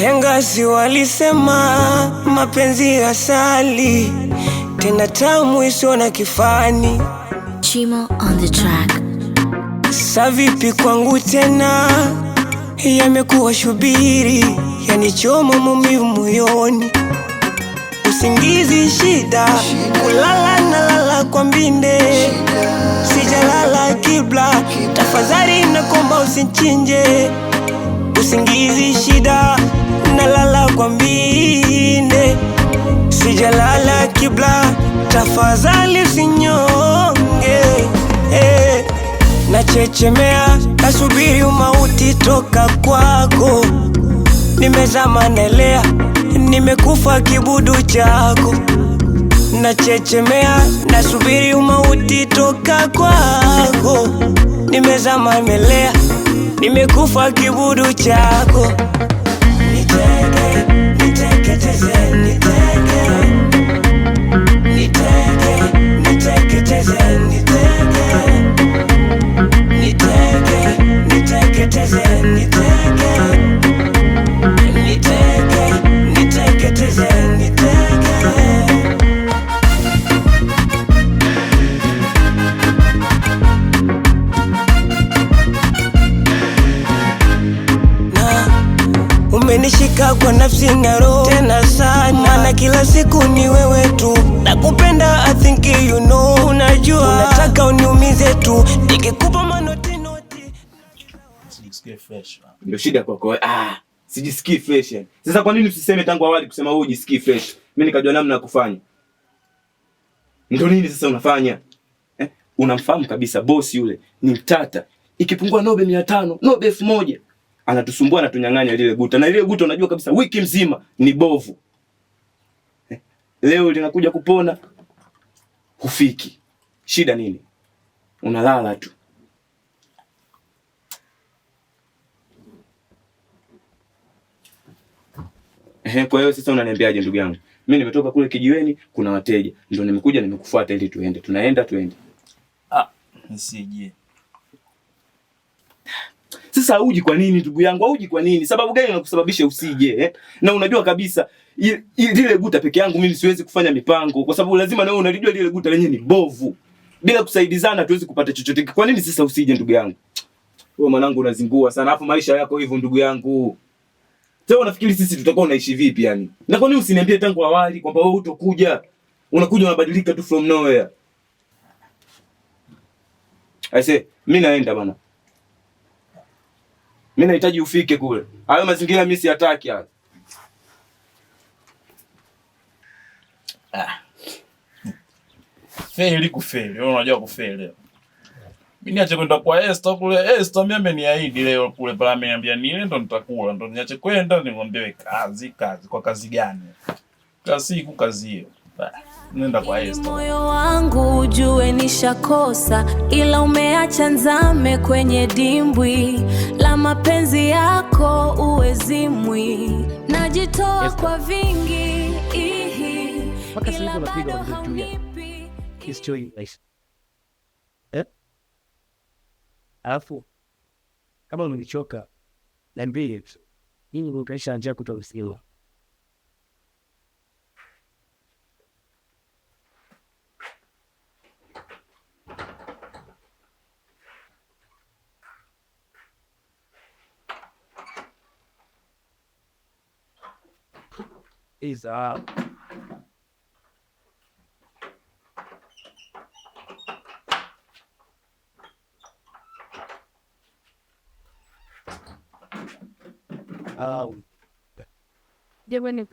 Wahenga si walisema mapenzi asali, tena tamu isiyo na kifani. Chimo on the track. Sa vipi kwangu tena, yamekuwa shubiri, yanichoma maumivu moyoni. Usingizi shida, kulala na lala kwa mbinde, sijalala kibla, tafadhali nakomba usinchinje. Usingizi shida, nalala kwa mbinde, sijalala kibla, tafadhali usinyonge. Nachechemea, nasubiri umauti toka kwako. Nimezama nelea, nimekufa kibudu chako. Nachechemea, nasubiri umauti toka kwako. Nimezama nelea, nimekufa kibudu chako. Niteke, niteke teze, niteke. Niteke, niteke teze, niteke. Niteke, niteke teze, niteke. Niteke, niteke teze, niteke. Umenishika kwa nafsi na roho tena sana, maana kila siku ni wewe tu. Nakupenda, I think you know. Unajua unataka uniumize tu, nikikupa manoti noti. Sijisikii fresh. Ndio shida kwako. Sijisikii fresh. Sasa kwa nini usiseme tangu awali kusema wewe ujisikii fresh? Mimi nikajua namna ya kufanya. Ndio nini sasa unafanya? Unamfahamu kabisa boss yule ni mtata. Ikipungua nobe 500, nobe 1000. Anatusumbua, anatunyang'anya lile guta. Na lile guta unajua kabisa wiki mzima ni bovu. Leo linakuja kupona, hufiki. Shida nini? Unalala tu. Kwa hiyo sasa unaniambiaje ndugu yangu? Mimi nimetoka kule kijiweni, kuna wateja. Ndio nimekuja nimekufuata ili tuende. Tuende. Nisije. Sasa hauji kwa nini ndugu yangu? Hauji kwa nini? Sababu gani inakusababisha usije? Na unajua kabisa lile guta peke yangu mimi siwezi kufanya mipango, kwa sababu lazima na wewe unalijua lile guta lenyewe ni bovu. Bila kusaidizana tuwezi kupata chochote. Kwa nini sasa usije ndugu yangu? Wewe mwanangu unazingua sana. Alafu maisha yako hivyo ndugu yangu. Sasa unafikiri sisi tutakuwa unaishi vipi yani? Na kwa nini usiniambie tangu awali kwamba wewe utakuja? Unakuja unabadilika tu from nowhere. I say, mimi naenda bana. Mimi nahitaji ufike kule. Hayo mazingira mimi siyataki haya. Feli kufeli. Wewe unajua kufeli. Mimi niache kwenda kwa Esther kule. Esther mimi ameniahidi leo kule pale, ameniambia nile ndo nitakula. Ndo niache kwenda nimwambie kazi. Kwa kazi gani? Kazi hiyo. Nenda kwa Esther. Moyo wangu ujue nishakosa, ila umeacha nzame kwenye dimbwi la mapenzi yako, uwezimwi. Najitoa kwa vingi mpaka sasa unapiga unajua history nice. Alafu kama umenichoka niambie, hii ni utaisha njia kutoruhusiwa. Is Jamani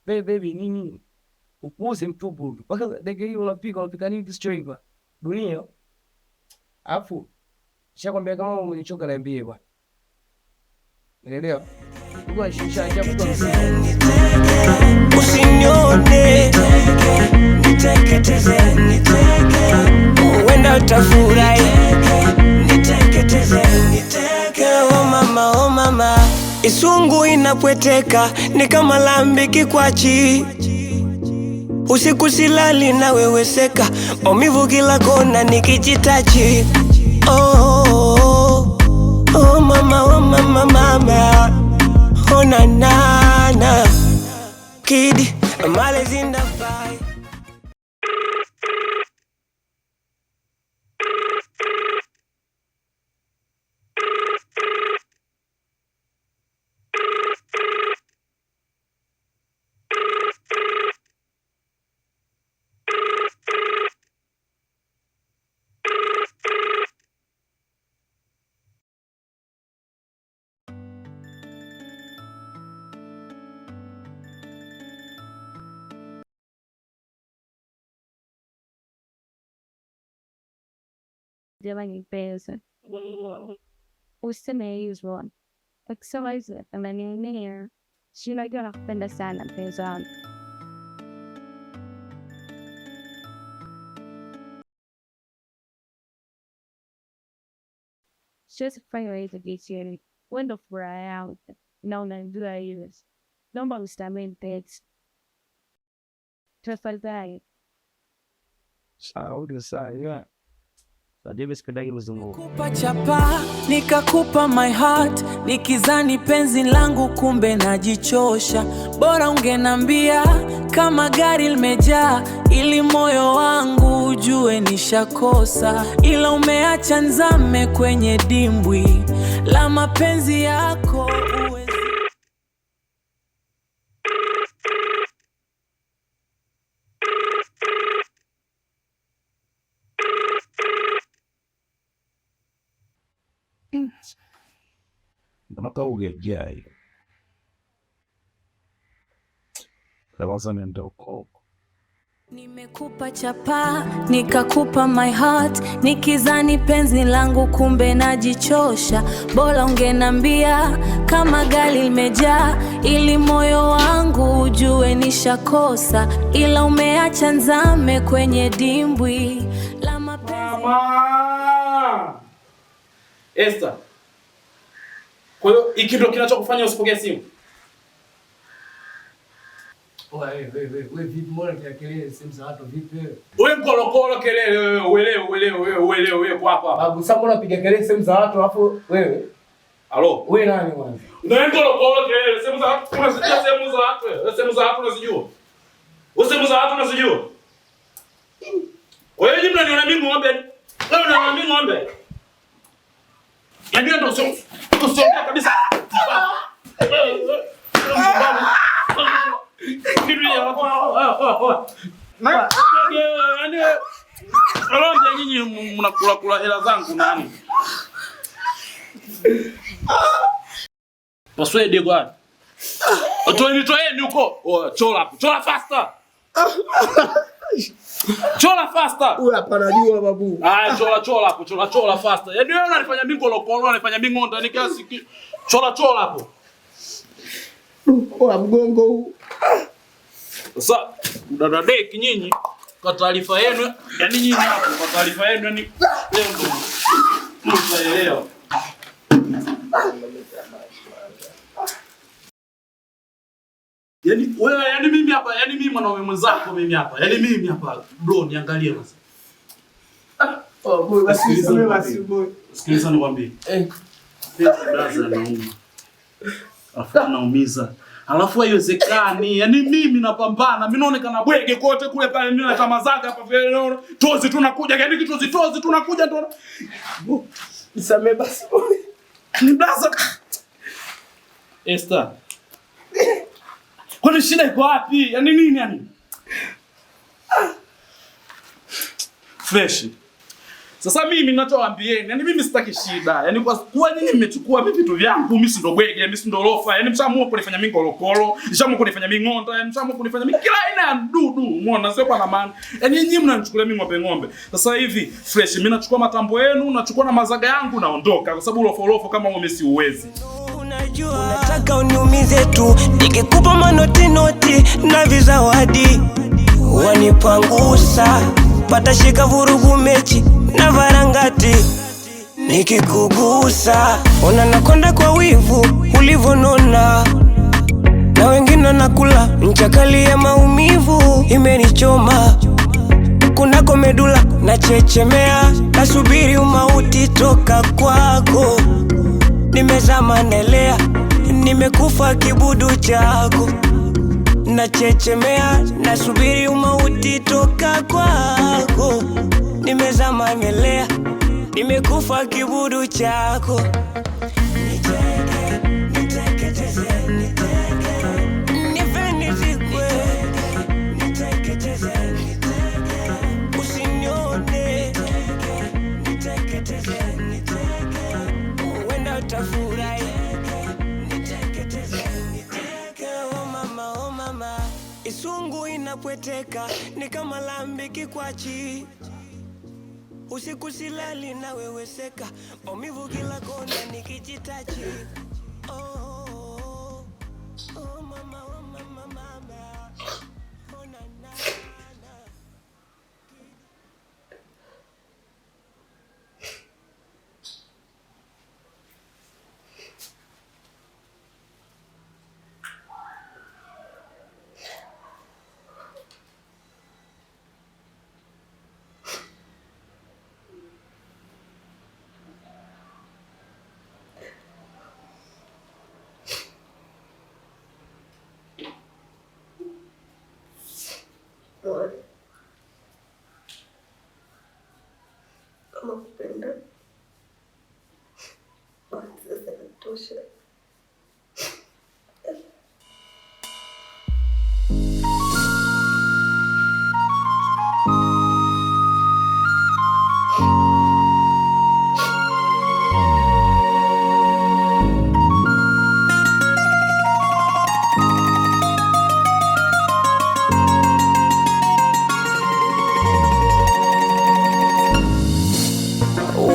baby nini? Upuuzi mtupu. Mpaka dakika hiyo unapika nini kistoiva? Dunia. Alafu nishakwambia kama umenichoka niambie bwana. Unaelewa? Uko shisha ajabu kwa usinione. Niteke teze, niteke. Uenda utafurahi. Niteke teze, niteke. Oh mama. Isungu inapweteka ni kama lambi kikwachi. Usiku silali na weweseka, maumivu kila kona nikijitachi. Oh mama, Oh na na na, kid, Males in the fight. Jamani mpenzi, useme hivyo, ukisema hivyo unanionea. Si unajua nakupenda sana mpenzi wangu. Siwezi kufanya hizo kitu, wewe ndo furaha yangu na unajua hivyo. Naomba unisamehe mpenzi, tafadhali. Sawa. Kupa chapa nikakupa my heart, nikizani penzi langu kumbe najichosha. Bora ungenambia kama gari limejaa, ili moyo wangu ujue nishakosa. Ila umeacha nzame kwenye dimbwi la mapenzi yako. Nimekupa chapa nikakupa my heart, nikizani penzi langu kumbe najichosha. Bora ungenambia kama gari limejaa, ili moyo wangu ujue nishakosa. Ila umeacha nzame kwenye dimbwi la mapenzi. Mama! Esther. Kwa hiyo hiki ndio kinachokufanya usipokee simu? Wewe vipi, mbona kelele simu za watu vipi wewe? Wewe mkolokolo kelele wewe kwa hapa. Babu, sasa mbona unapiga kelele simu za watu alafu wewe? Halo? Wewe nani mwanzo? Ndio mkolokolo kelele simu za watu. Unasikia simu za watu wewe? Simu za watu unazijua? Wewe simu za watu unazijua? Kwa hiyo jimna niona mimi ng'ombe. Wewe unaona mimi ng'ombe? Yaani ndio sio kabisa. Nyinyi mnakula hela zangu nani? Paswede bwana. Toeni huko. Chola faster. Chola faster. Wewe hapa najua babu. Chola faster. Yaani wewe unanifanya mimi kolokolo, unanifanya mimi ng'onda ni kiasi. Chola hapo. Oa mgongo huu. Sasa dada deki nyinyi kwa taarifa yenu, yani nyinyi hapo kwa taarifa yenu ni leo ndo mtaelewa. Yani wewe, yani mimi hapa, yani mimi mwanaume mwenzako mimi hapa. Yani mimi hapa bro, niangalie sasa. Sikiliza nikwambie. Brother nauma. Afa naumiza. Alafu haiwezekani. Yaani mimi napambana. Mimi naonekana bwege kote kule pale, mimi na chama zake hapa vile. Tozi tunakuja, yaani kitu tozi tunakuja ndo. Nisamee basi. Ni blaza. Esther. Kwani shida iko wapi? Yaani nini yani? Fresh. Sasa mimi ninachowaambieni, yani mimi sitaki shida. Yani kwa kuwa nyinyi mmechukua vitu vyangu, mimi si ndo bwege, mimi si ndo lofa. Yani mshaamua kunifanya mimi kolokolo, mshaamua kunifanya mimi ng'onda, yani mshaamua kunifanya mimi kila aina ya dudu. Umeona sio kwa maana. Yani nyinyi mnanichukulia mimi ng'ombe. Sasa hivi fresh, mimi nachukua matambo yenu, nachukua na mazaga yangu naondoka kwa sababu lofo kama wewe si uwezi. Unataka uniumize tu, nikikupa manoti na vizawadi wanipangusa, patashika vurugu mechi na varangati. Nikikugusa ona nakonda kwa wivu ulivonona, na wengine nakula nchakali ya maumivu imenichoma. Kunako medula na chechemea, nasubiri umauti toka kwako. Nimezama nelea nimekufa kibudu chako, nachechemea nasubiri umauti toka kwako, nimezama melea, nimekufa kibudu chako. Niteke, niteke teze, niteke, nife nizikwe, niteke teze, niteke, usinione, niteke teze, niteke, uenda utafurahi, niteke teze, niteke. Oh mama, isungu inapweteka, ni kama lambi kikwachi, usiku silali na wewe seka, maumivu kila kona nikijitachi. Oh mama, oh na. Kama kupenda basi sasa inatosha.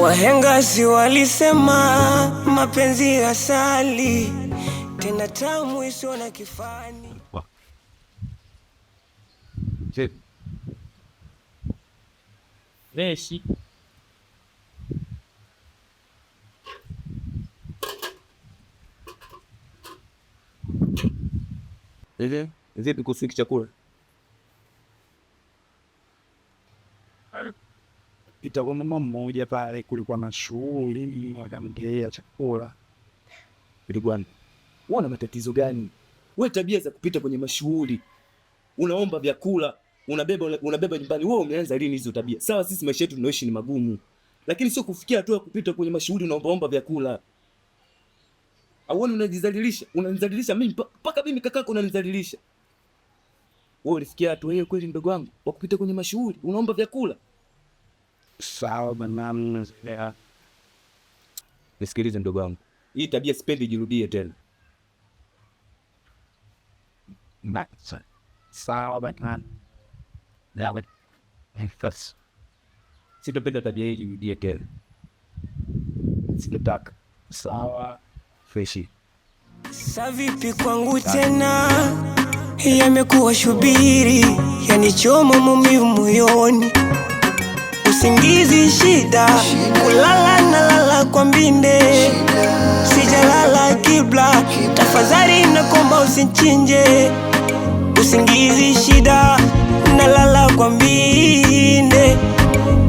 Wahenga si walisema mapenzi asali, tena tamu isiyo na kifani. Veshi. Vipi kuhusu chakula? Pita kwa mama mmoja pale, kulikuwa na shughuli, wakamgea chakula. Bwana, una matatizo gani? Wewe tabia za kupita kwenye mashughuli, unaomba vyakula, unabeba nyumbani. Wewe umeanza lini hizo tabia? Sawa, sisi maisha yetu tunaoishi ni magumu, lakini sio kufikia hatua ya kupita kwenye mashughuli unaomba vyakula. Auone unanizalilisha mimi, mpaka mimi kakako unanizalilisha. Wewe ulifikia hatua hiyo kweli ndogo wangu, wa kupita kwenye mashughuli unaomba vyakula? Sawa bana, nisikilize ndogo wangu, hii tabia sipendi jirudie tena. Sawa bana. Sitopenda tabia hii jirudie tena. Sitotaka. Sawa. Freshi. Sasa vipi kwangu tena, yamekuwa shubiri, yanichoma maumivu moyoni, usingizi shida, kulala na lala kwa mbinde, sijalala kibla, tafadhali nakomba usinchinje, usingizi shida, nalala kwa mbinde,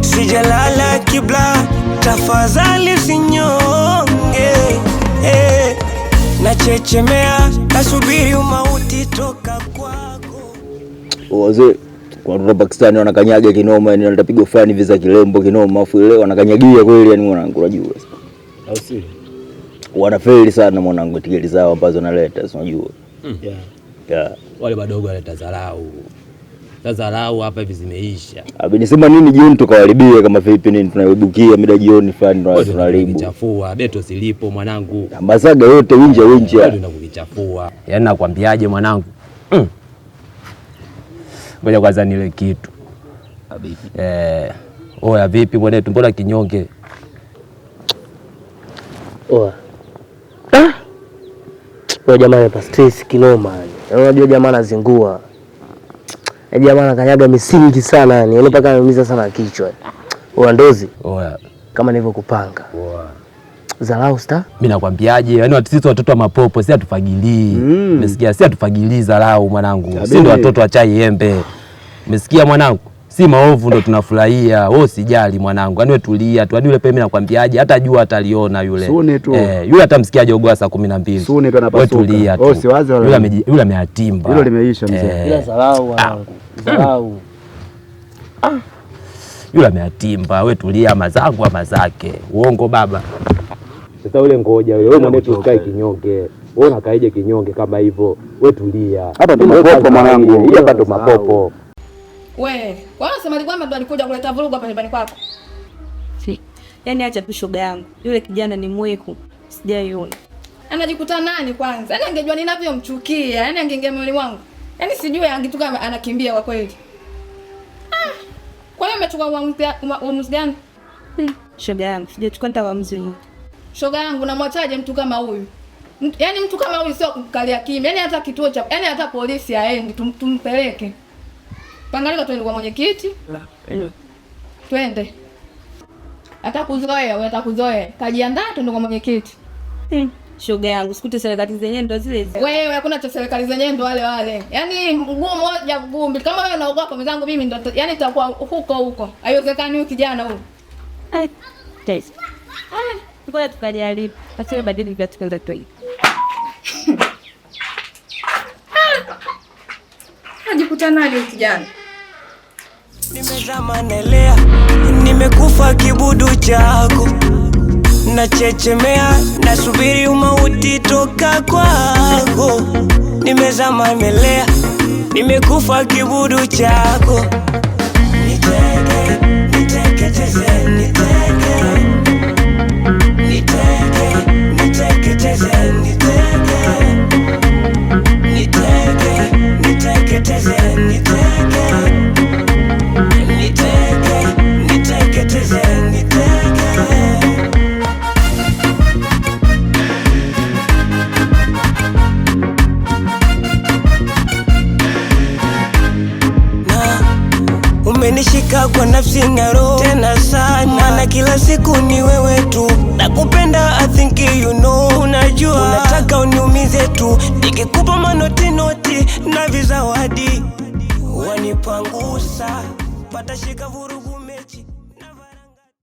sijalala kibla, tafadhali usinyonge. Nachechemea, nasubiri umauti toka kwako. Wazee kwa watu wa Pakistani wanakanyaga kinoma, yani wanatapiga fani visa kilembo kinoma, afu leo wanakanyagia kweli, yani mwanangu unajua. Au si? Wanafeli sana mwanangu tiketi zao ambazo naleta, unajua. Yeah. Wale wadogo wanaleta dharau. Dharau hapa hivi zimeisha. Nisema nini jioni tukawaribia kama vipi nini tunaibukia mida jioni fani tunaribu. Kuchafua, beto silipo mwanangu. Masaga yote winja. Ndio nakuchafua. Yaani nakwambiaje mwanangu? Ngoja kwanza nile kitu. Oya vipi mwanetu, mbona kinyonge? Oya. Oya jamaa hapa stress kinoma yani. Unajua jamaa anazingua. Jamaa anakanyaga misingi sana yani. Yule paka anaumiza sana kichwa. Oya ndozi. Oya. Kama nilivyokupanga. Oya. Zarau sta? Mimi nakwambiaje? Yaani sisi watoto wa mapopo si atufagilii. Umesikia? Si atufagilii zarau mwanangu. Sisi ndio watoto wa chai embe. Umesikia mwanangu? si maovu ndo tunafurahia. Wewe usijali mwanangu, yani wewe tulia tu. Yani yule pembe nakwambiaje, hata jua ataliona yule. Sune tu. Yule atamsikia jogoo saa 12. Sune tu anapasuka. Wewe tulia tu. Usiwaze yule ameatimba. Hilo limeisha mzee. Bila dharau mwanangu. Dharau. Yule ameatimba, wewe tulia, mazangu ama zake. Uongo baba. Sasa yule ngoja wewe mwenyewe usikae kinyonge. Wewe unakaeje kinyonge kama hivyo? Wewe tulia. Hapa ndo mapopo mwanangu. Hapa ndo mapopo. Wewe, kwa nini unasema kwamba ndo alikuja kuleta vurugu hapa nyumbani kwako? Yaani acha tu shoga yangu. Yule kijana ni mweku. Sijaiona. Anajikuta nani kwanza? Yaani angejua ninavyomchukia. Yaani angeingia moyoni mwangu. Yaani sijui angetoka anakimbia kwa kweli. Kwa hiyo umechukua uamuzi gani? Shoga yangu, sijachukua hata uamuzi. Shoga yangu, namwachaje mtu kama huyu? Yaani mtu kama huyu sio kukalia kimya. Yaani hata kituo cha, yaani hata polisi aende tumpeleke. Pangalika twende kwa mwenyekiti. Twende. Atakuzoea. Kajiandaa twende kwa mwenyekiti. Shoga yangu, sikute serikali zenyewe ndo zile zile. Wewe hakuna cha serikali zenyewe ndo wale. Yaani mguu moja mguu. Kama wewe unaogopa mwenzangu mimi ndo yaani nitakuwa huko. Haiwezekani huyu kijana huyu. Tesi. Ngoja tukajaribu. Pasiwe badili vya tukaanza tu. Ajikuta nani huyu kijana? Nimezama nelea, nimekufa kibudu chako, nachechemea, nasubiri umauti toka kwako. Nimezama melea, nimekufa kibudu chako. Niteke teze, niteke teze, umenishika kwa nafsi na roho tena sana, maana kila siku ni wewe tu. Nakupenda, I think you know. Unajua unataka uniumize tu, nikikupa manoti na vizawadi wanipangusa, patashika vurugu.